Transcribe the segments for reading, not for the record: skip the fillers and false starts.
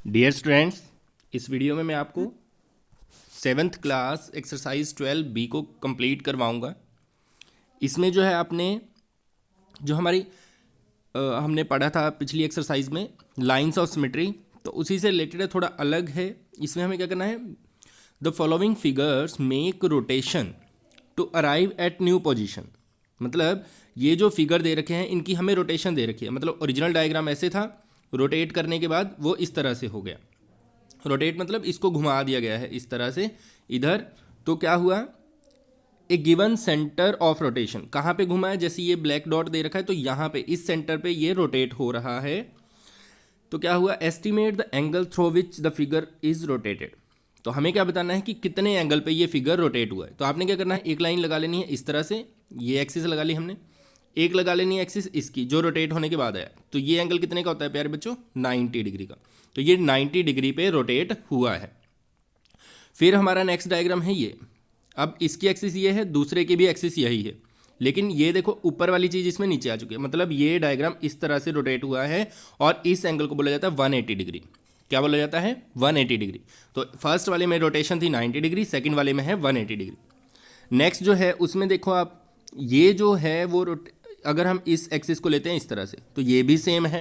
Dear students, इस video में मैं आपको 7th क्लास एक्सरसाइज 12B को कंप्लीट करवाऊंगा। इसमें जो है आपने जो हमारी हमने पढ़ा था पिछली एक्सरसाइज में लाइंस ऑफ सिमेट्री, तो उसी से रिलेटेड है, थोड़ा अलग है। इसमें हमें क्या करना है, the following figures make rotation to arrive at new position. मतलब ये जो फिगर दे रखे हैं इनकी हमें रोटेशन दे रखी है। मतलब ओरिजिनल डायग्राम ऐसे था, रोटेट करने के बाद वो इस तरह से हो गया। रोटेट मतलब इसको घुमा दिया गया है इस तरह से इधर। तो क्या हुआ, ए गिवन सेंटर ऑफ रोटेशन कहाँ पे घुमा है, जैसे ये ब्लैक डॉट दे रखा है तो यहाँ पे इस सेंटर पे ये रोटेट हो रहा है। तो क्या हुआ, estimate the angle through which the figure is rotated. तो हमें क्या बताना है कि कितने एंगल पे ये फिगर रोटेट हुआ है। तो आपने क्या करना है, एक लाइन लगा लेनी है इस तरह से, ये एक्सिस लगा ली हमने, एक लगा लेनी है एक्सिस इसकी जो रोटेट होने के बाद आया। तो ये एंगल कितने का होता है प्यारे बच्चों, 90 डिग्री का। तो ये 90 डिग्री पे रोटेट हुआ है। फिर हमारा नेक्स्ट डायग्राम है ये। अब इसकी एक्सिस ये है, दूसरे की भी एक्सिस यही है, लेकिन ये देखो ऊपर वाली चीज़ इसमें नीचे आ चुकी है। मतलब ये डायग्राम इस तरह से रोटेट हुआ है और इस एंगल को बोला जाता है 180 डिग्री। क्या बोला जाता है, 180 डिग्री। तो फर्स्ट वाले में रोटेशन थी 90 डिग्री, सेकंड वाले में है 180 डिग्री। नेक्स्ट जो है उसमें देखो आप, ये जो है वो अगर हम इस एक्सिस को लेते हैं इस तरह से तो ये भी सेम है,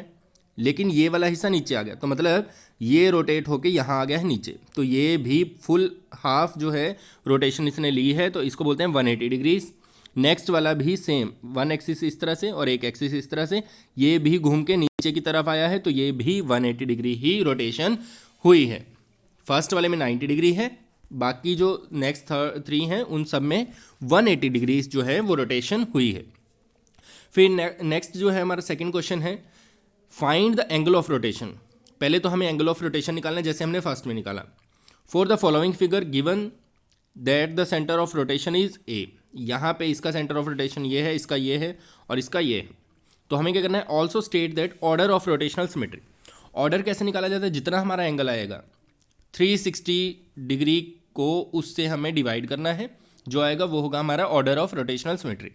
लेकिन ये वाला हिस्सा नीचे आ गया। तो मतलब ये रोटेट होके यहाँ आ गया है नीचे। तो ये भी फुल हाफ जो है रोटेशन इसने ली है, तो इसको बोलते हैं 180 डिग्रीज। नेक्स्ट वाला भी सेम, वन एक्सिस इस तरह से और एक एक्सिस इस तरह से, ये भी घूम के नीचे की तरफ आया है, तो ये भी 180 डिग्री ही रोटेशन हुई है। फर्स्ट वाले में 90 डिग्री है, बाकी जो नेक्स्ट 3 हैं उन सब में 180 डिग्रीज जो है वो रोटेशन हुई है। फिर नेक्स्ट जो है हमारा सेकंड क्वेश्चन है, find the angle of rotation. पहले तो हमें एंगल ऑफ रोटेशन निकालना है जैसे हमने फर्स्ट में निकाला। For the following figure given that the centre of rotation is a. यहाँ पे इसका सेंटर ऑफ रोटेशन ये है, इसका ये है और इसका ये है। तो हमें क्या करना है, also state that order of rotational symmetry. Order कैसे निकाला जाता है, जितना हमारा एंगल आएगा 360 डिग्री को उससे हमें डिवाइड करना है, जो आएगा वो होगा हमारा ऑर्डर ऑफ रोटेशनल सिमेट्री।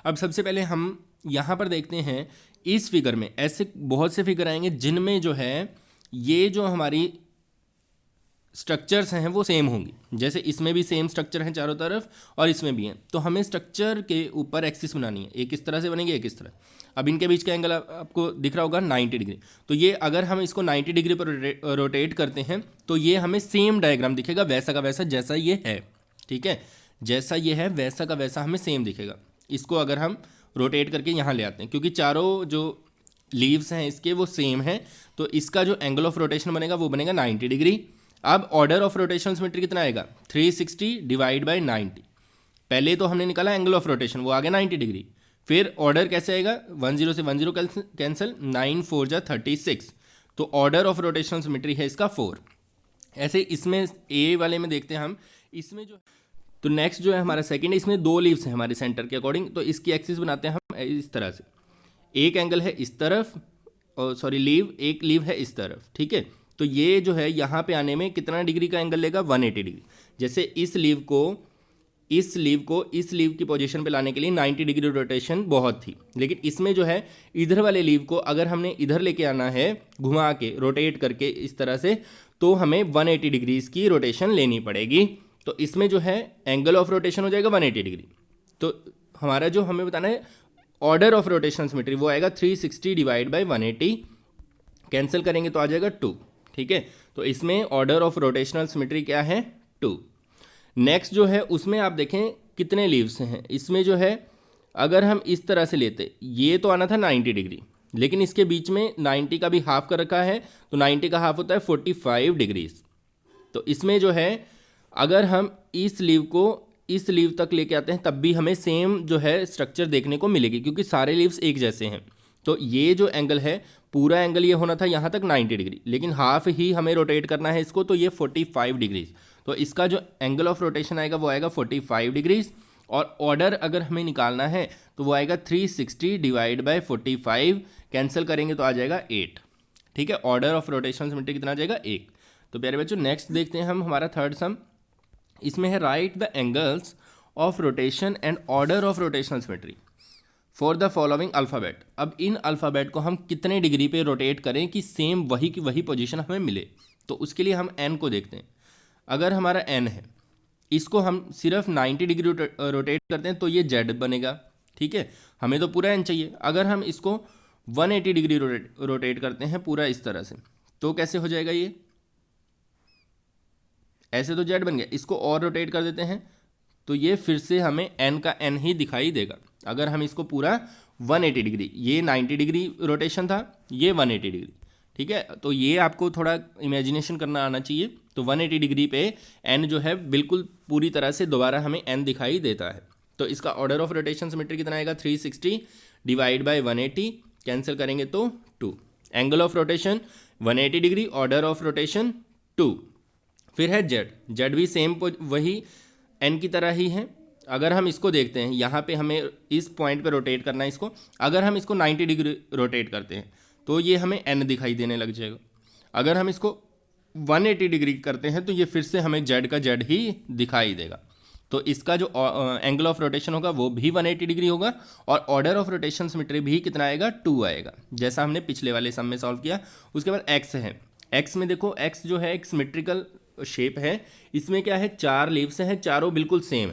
अब सबसे पहले हम यहाँ पर देखते हैं, इस फिगर में ऐसे बहुत से फिगर आएंगे जिनमें जो है ये जो हमारी स्ट्रक्चर्स हैं वो सेम होंगी। जैसे इसमें भी सेम स्ट्रक्चर हैं चारों तरफ और इसमें भी हैं। तो हमें स्ट्रक्चर के ऊपर एक्सिस बनानी है, एक इस तरह से बनेगी एक इस तरह। अब इनके बीच का एंगल आपको दिख रहा होगा 90 डिग्री। तो ये अगर हम इसको 90 डिग्री पर रोटेट करते हैं तो ये हमें सेम डायग्राम दिखेगा, वैसा का वैसा जैसा ये है। ठीक है, जैसा ये है वैसा का वैसा हमें सेम दिखेगा। इसको अगर हम रोटेट करके यहाँ ले आते हैं, क्योंकि चारों जो लीव्स हैं इसके वो सेम हैं, तो इसका जो एंगल ऑफ रोटेशन बनेगा वो बनेगा 90 डिग्री। अब ऑर्डर ऑफ रोटेशन सिमेट्री कितना आएगा, 360 डिवाइड बाई 90। पहले तो हमने निकाला एंगल ऑफ रोटेशन, वो आ गया 90 डिग्री। फिर ऑर्डर कैसे आएगा, 10 से 10 कैंसिल, 9 4 जा 36। तो ऑर्डर ऑफ रोटेशन सिमेट्री है इसका 4। ऐसे इसमें ए वाले में देखते हैं हम, इसमें जो तो नेक्स्ट जो है हमारा सेकंड, इसमें 2 लीव्स हैं हमारे सेंटर के अकॉर्डिंग। तो इसकी एक्सिस बनाते हैं हम इस तरह से, एक एंगल है इस तरफ और सॉरी लीव, एक लीव है इस तरफ। ठीक है, तो ये जो है यहाँ पे आने में कितना डिग्री का एंगल लेगा, 180 डिग्री। जैसे इस लीव को इस लीव की पोजीशन पे लाने के लिए 90 डिग्री रोटेशन बहुत थी, लेकिन इसमें जो है इधर वाले लीव को अगर हमने इधर लेके आना है घुमा के रोटेट करके इस तरह से, तो हमें 180 डिग्रीज की रोटेशन लेनी पड़ेगी। तो इसमें जो है एंगल ऑफ रोटेशन हो जाएगा 180 डिग्री। तो हमारा जो हमें बताना है ऑर्डर ऑफ रोटेशन सिमेट्री वो आएगा 360 डिवाइड बाई 180, कैंसिल करेंगे तो आ जाएगा 2। ठीक है, तो इसमें ऑर्डर ऑफ रोटेशनल सिमेट्री क्या है, 2। नेक्स्ट जो है उसमें आप देखें कितने लीव्स हैं। इसमें जो है अगर हम इस तरह से लेते, ये तो आना था 90 डिग्री, लेकिन इसके बीच में 90 का भी हाफ कर रखा है, तो 90 का हाफ होता है 45 डिग्रीज। तो इसमें जो है अगर हम इस लीव को इस लीव तक लेके आते हैं तब भी हमें सेम जो है स्ट्रक्चर देखने को मिलेगी, क्योंकि सारे लीव्स एक जैसे हैं। तो ये जो एंगल है, पूरा एंगल ये होना था यहाँ तक 90 डिग्री, लेकिन हाफ ही हमें रोटेट करना है इसको, तो ये 45 डिग्रीज। तो इसका जो एंगल ऑफ रोटेशन आएगा वो आएगा 45 डिग्रीज। और ऑर्डर अगर हमें निकालना है तो वो आएगा 360 डिवाइड बाई 45, कैंसिल करेंगे तो आ जाएगा 8। ठीक है, ऑर्डर ऑफ रोटेशन सिमेट्री कितना आ जाएगा, 1। तो प्यारे बच्चों नेक्स्ट देखते हैं हम हमारा थर्ड सम। इसमें है right the angles of rotation and order of rotational symmetry for the following alphabet. अब इन अल्फ़ाबेट को हम कितने डिग्री पे रोटेट करें कि सेम वही की वही पोजीशन हमें मिले। तो उसके लिए हम एन को देखते हैं। अगर हमारा एन है, इसको हम सिर्फ 90 डिग्री रोटेट करते हैं तो ये जेड बनेगा, ठीक है। हमें तो पूरा एन चाहिए। अगर हम इसको 180 डिग्री रोटेट करते हैं पूरा इस तरह से, तो कैसे हो जाएगा ये, ऐसे तो जेड बन गया। इसको और रोटेट कर देते हैं तो ये फिर से हमें एन का एन ही दिखाई देगा। अगर हम इसको पूरा 180 डिग्री, ये 90 डिग्री रोटेशन था, ये 180 डिग्री, ठीक है। तो ये आपको थोड़ा इमेजिनेशन करना आना चाहिए। तो 180 डिग्री पे एन जो है बिल्कुल पूरी तरह से दोबारा हमें एन दिखाई देता है। तो इसका ऑर्डर ऑफ रोटेशन सिमेट्री कितना आएगा, 360 डिवाइड बाय 180, कैंसिल करेंगे तो 2। Angle of rotation 180 degree, order of rotation 2। फिर है जेड, जेड भी सेम वही एन की तरह ही है। अगर हम इसको देखते हैं, यहाँ पे हमें इस पॉइंट पे रोटेट करना है इसको। अगर हम इसको 90 डिग्री रोटेट करते हैं तो ये हमें एन दिखाई देने लग जाएगा। अगर हम इसको 180 डिग्री करते हैं तो ये फिर से हमें जेड का जेड ही दिखाई देगा। तो इसका जो एंगल ऑफ रोटेशन होगा वो भी 180 डिग्री होगा और ऑर्डर ऑफ रोटेशन सिमेट्री भी कितना आएगा, 2 आएगा, जैसा हमने पिछले वाले सम में सॉल्व किया। उसके बाद एक्स है। एक्स में देखो, एक्स जो है एक सिमेट्रिकल शेप है। इसमें क्या है, 4 लीव्स हैं, चारों बिल्कुल सेम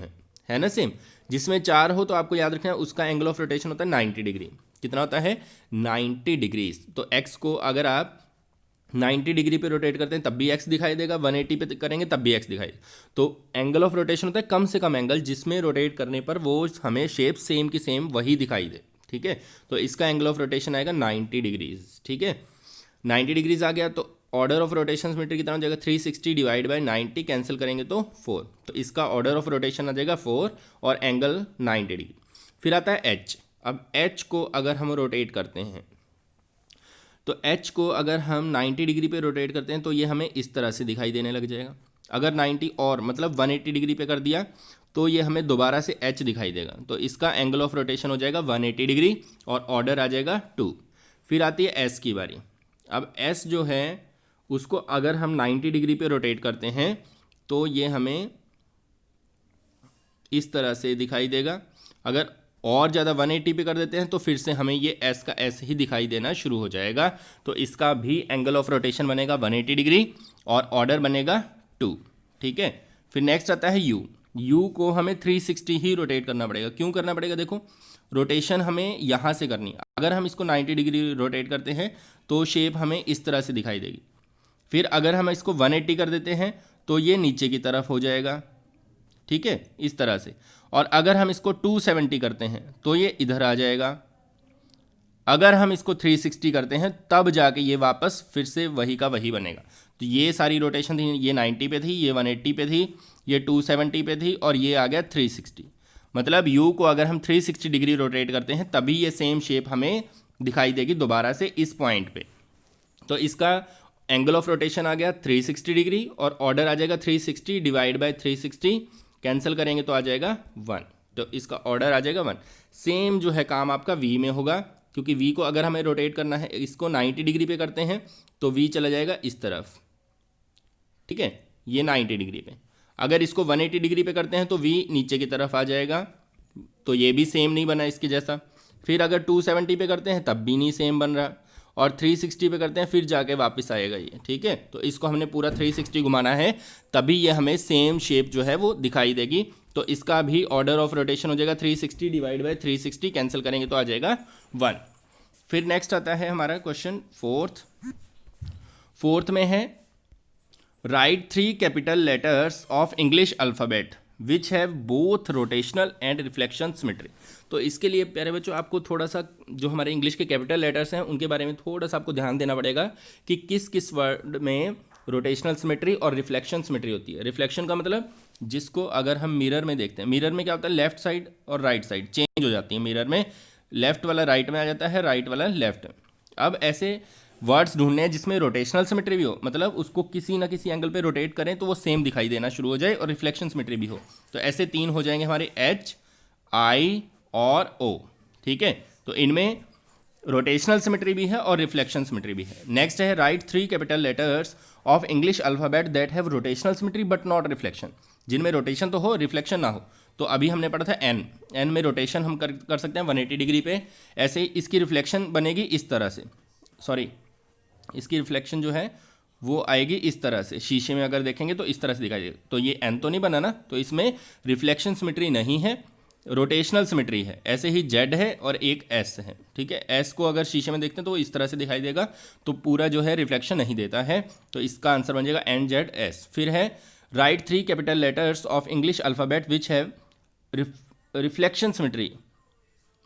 है ना, सेम। जिसमें 4 हो तो आपको याद रखना है उसका एंगल ऑफ रोटेशन होता है 90 डिग्री। कितना होता है, 90 डिग्रीज। तो एक्स को अगर आप 90 डिग्री पे रोटेट करते हैं तब भी एक्स दिखाई देगा, 180 पे करेंगे तब भी एक्स दिखाई। तो एंगल ऑफ रोटेशन होता है कम से कम एंगल जिसमें रोटेट करने पर वो हमें शेप सेम की सेम वही दिखाई दे, ठीक है। तो इसका एंगल ऑफ रोटेशन आएगा 90 डिग्रीज, ठीक है। 90 डिग्रीज आ गया तो ऑर्डर ऑफ रोटेशन सिमेट्री कितना हो जाएगा, 360 डिवाइड बाय 90, कैंसिल करेंगे तो 4। तो इसका ऑर्डर ऑफ रोटेशन आ जाएगा 4 और एंगल 90 डिग्री। फिर आता है एच। अब एच को अगर हम रोटेट करते हैं तो एच को अगर हम 90 डिग्री पे रोटेट करते हैं तो ये हमें इस तरह से दिखाई देने लग जाएगा। अगर 90 और मतलब 180 डिग्री पे कर दिया तो ये हमें दोबारा से एच दिखाई देगा। तो इसका एंगल ऑफ रोटेशन हो जाएगा 180 डिग्री और ऑर्डर आ जाएगा 2। फिर आती है एस की बारी। अब एस जो है उसको अगर हम 90 डिग्री पे रोटेट करते हैं तो ये हमें इस तरह से दिखाई देगा। अगर और ज़्यादा 180 पे कर देते हैं तो फिर से हमें ये एस का एस ही दिखाई देना शुरू हो जाएगा। तो इसका भी एंगल ऑफ रोटेशन बनेगा 180 डिग्री और ऑर्डर बनेगा 2, ठीक है। फिर नेक्स्ट आता है यू। यू को हमें 360 ही रोटेट करना पड़ेगा। क्यों करना पड़ेगा, देखो रोटेशन हमें यहाँ से करनी है। अगर हम इसको 90 डिग्री रोटेट करते हैं तो शेप हमें इस तरह से दिखाई देगी। फिर अगर हम इसको 180 कर देते हैं तो ये नीचे की तरफ हो जाएगा, ठीक है, इस तरह से। और अगर हम इसको 270 करते हैं तो ये इधर आ जाएगा। अगर हम इसको 360 करते हैं तब जाके ये वापस फिर से वही का वही बनेगा। तो ये सारी रोटेशन थी, ये 90 पे थी, ये 180 पे थी, ये 270 पे थी और ये आ गया 360। मतलब यू को अगर हम 360 डिग्री रोटेट करते हैं तभी ये सेम शेप हमें दिखाई देगी दोबारा से इस पॉइंट पे। तो इसका एंगल ऑफ रोटेशन आ गया 360 डिग्री और ऑर्डर आ जाएगा 360 डिवाइड बाय 360, कैंसिल करेंगे तो आ जाएगा 1। तो इसका ऑर्डर आ जाएगा 1। सेम जो है काम आपका वी में होगा, क्योंकि वी को अगर हमें रोटेट करना है, इसको 90 डिग्री पे करते हैं तो वी चला जाएगा इस तरफ, ठीक है, ये 90 डिग्री पे। अगर इसको 180 डिग्री पे करते हैं तो वी नीचे की तरफ आ जाएगा, तो ये भी सेम नहीं बना इसके जैसा। फिर अगर 270 पे करते हैं तब भी नहीं सेम बन रहा और 360 पे करते हैं फिर जाके वापस आएगा ये, ठीक है। तो इसको हमने पूरा 360 घुमाना है तभी ये हमें सेम शेप जो है वो दिखाई देगी। तो इसका भी ऑर्डर ऑफ रोटेशन हो जाएगा 360 डिवाइड बाय 360, कैंसिल करेंगे तो आ जाएगा 1। फिर नेक्स्ट आता है हमारा क्वेश्चन फोर्थ में है right 3 capital letters of English alphabet which have both rotational and reflection symmetry. तो इसके लिए प्यारे बच्चों आपको थोड़ा सा जो हमारे इंग्लिश के कैपिटल लेटर्स हैं उनके बारे में थोड़ा सा आपको ध्यान देना पड़ेगा कि किस किस वर्ड में रोटेशनल सिमेट्री और रिफ्लेक्शन सिमेट्री होती है। रिफ्लेक्शन का मतलब जिसको अगर हम मिरर में देखते हैं, मिरर में क्या होता है, लेफ्ट साइड और राइट साइड चेंज हो जाती है। मिरर में लेफ्ट वाला राइट में आ जाता है, राइट वाला लेफ्ट में। अब ऐसे वर्ड्स ढूंढने हैं जिसमें रोटेशनल सिमेट्री भी हो, मतलब उसको किसी ना किसी एंगल पे रोटेट करें तो वो सेम दिखाई देना शुरू हो जाए और रिफ्लेक्शन सिमेट्री भी हो। तो ऐसे 3 हो जाएंगे हमारे एच, आई और ओ, ठीक है। तो इनमें रोटेशनल सिमेट्री भी है और रिफ्लेक्शन सिमेट्री भी है। नेक्स्ट है right 3 capital letters of English alphabet that have rotational symmetry but not reflection. जिनमें रोटेशन तो हो रिफ्लेक्शन ना हो। तो अभी हमने पढ़ा था एन में रोटेशन हम कर सकते हैं 180 डिग्री पे। ऐसे ही इसकी रिफ्लेक्शन बनेगी इस तरह से, सॉरी इसकी रिफ्लेक्शन जो है वो आएगी इस तरह से, शीशे में अगर देखेंगे तो इस तरह से दिखाई देगा। तो ये एन तो नहीं बना ना, तो इसमें रिफ्लेक्शन सिमेट्री नहीं है, रोटेशनल सिमेट्री है। ऐसे ही जेड है और एक एस है, ठीक है। एस को अगर शीशे में देखते हैं तो वो इस तरह से दिखाई देगा, तो पूरा जो है रिफ्लेक्शन नहीं देता है। तो इसका आंसर बन जाएगा एन जेड एस। फिर है right 3 capital letters of English alphabet which have reflection symmetry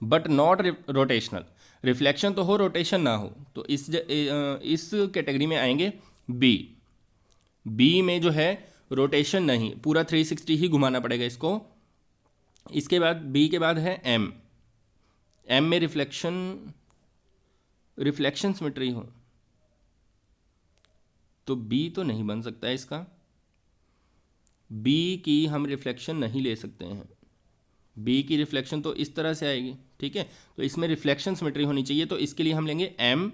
but not rotational. Reflection तो हो, रोटेशन ना हो, तो इस कैटेगरी में आएंगे बी में जो है रोटेशन नहीं, पूरा 360 ही घुमाना पड़ेगा इसको। इसके बाद बी के बाद है एम में रिफ्लेक्शन सिमेट्री हो, तो बी तो नहीं बन सकता है इसका, बी की हम रिफ्लेक्शन नहीं ले सकते हैं। बी की रिफ्लेक्शन तो इस तरह से आएगी, ठीक है। तो इसमें रिफ्लेक्शन सिमेट्री होनी चाहिए, तो इसके लिए हम लेंगे एम,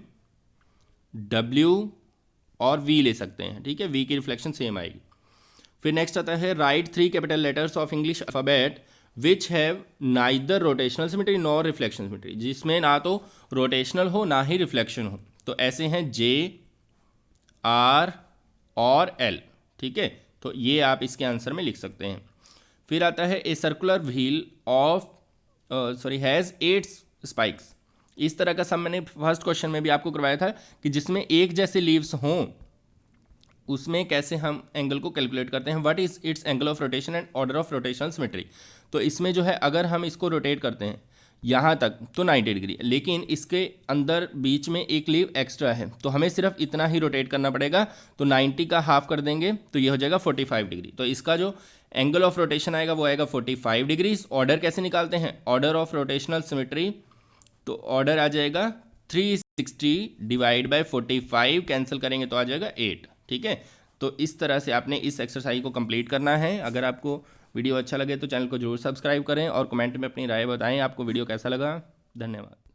डब्ल्यू और वी ले सकते हैं, ठीक है। वी की रिफ्लेक्शन सेम आएगी। फिर नेक्स्ट आता है right 3 capital letters of English alphabet which have neither rotational symmetry nor reflection symmetry, जिसमें ना तो रोटेशनल हो ना ही रिफ्लेक्शन हो। तो ऐसे हैं जे, आर और एल, ठीक है। तो ये आप इसके आंसर में लिख सकते हैं। फिर आता है a circular wheel of has 8 spikes. इस तरह का सब मैंने फर्स्ट क्वेश्चन में भी आपको करवाया था कि जिसमें एक जैसे लीव्स हों उसमें कैसे हम एंगल को कैलकुलेट करते हैं। What is it's angle of rotation and order of rotational symmetry. तो इसमें जो है अगर हम इसको रोटेट करते हैं यहाँ तक तो 90 डिग्री, लेकिन इसके अंदर बीच में एक लीव एक्स्ट्रा है, तो हमें सिर्फ इतना ही रोटेट करना पड़ेगा। तो 90 का हाफ कर देंगे तो ये हो जाएगा 45 डिग्री। तो इसका जो एंगल ऑफ रोटेशन आएगा वो आएगा 45 डिग्री। ऑर्डर कैसे निकालते हैं, ऑर्डर ऑफ रोटेशनल सिमेट्री, तो ऑर्डर आ जाएगा 360 डिवाइड बाय 45, कैंसिल करेंगे तो आ जाएगा 8, ठीक है। तो इस तरह से आपने इस एक्सरसाइज को कंप्लीट करना है। अगर आपको वीडियो अच्छा लगे तो चैनल को जरूर सब्सक्राइब करें और कमेंट में अपनी राय बताएं आपको वीडियो कैसा लगा। धन्यवाद।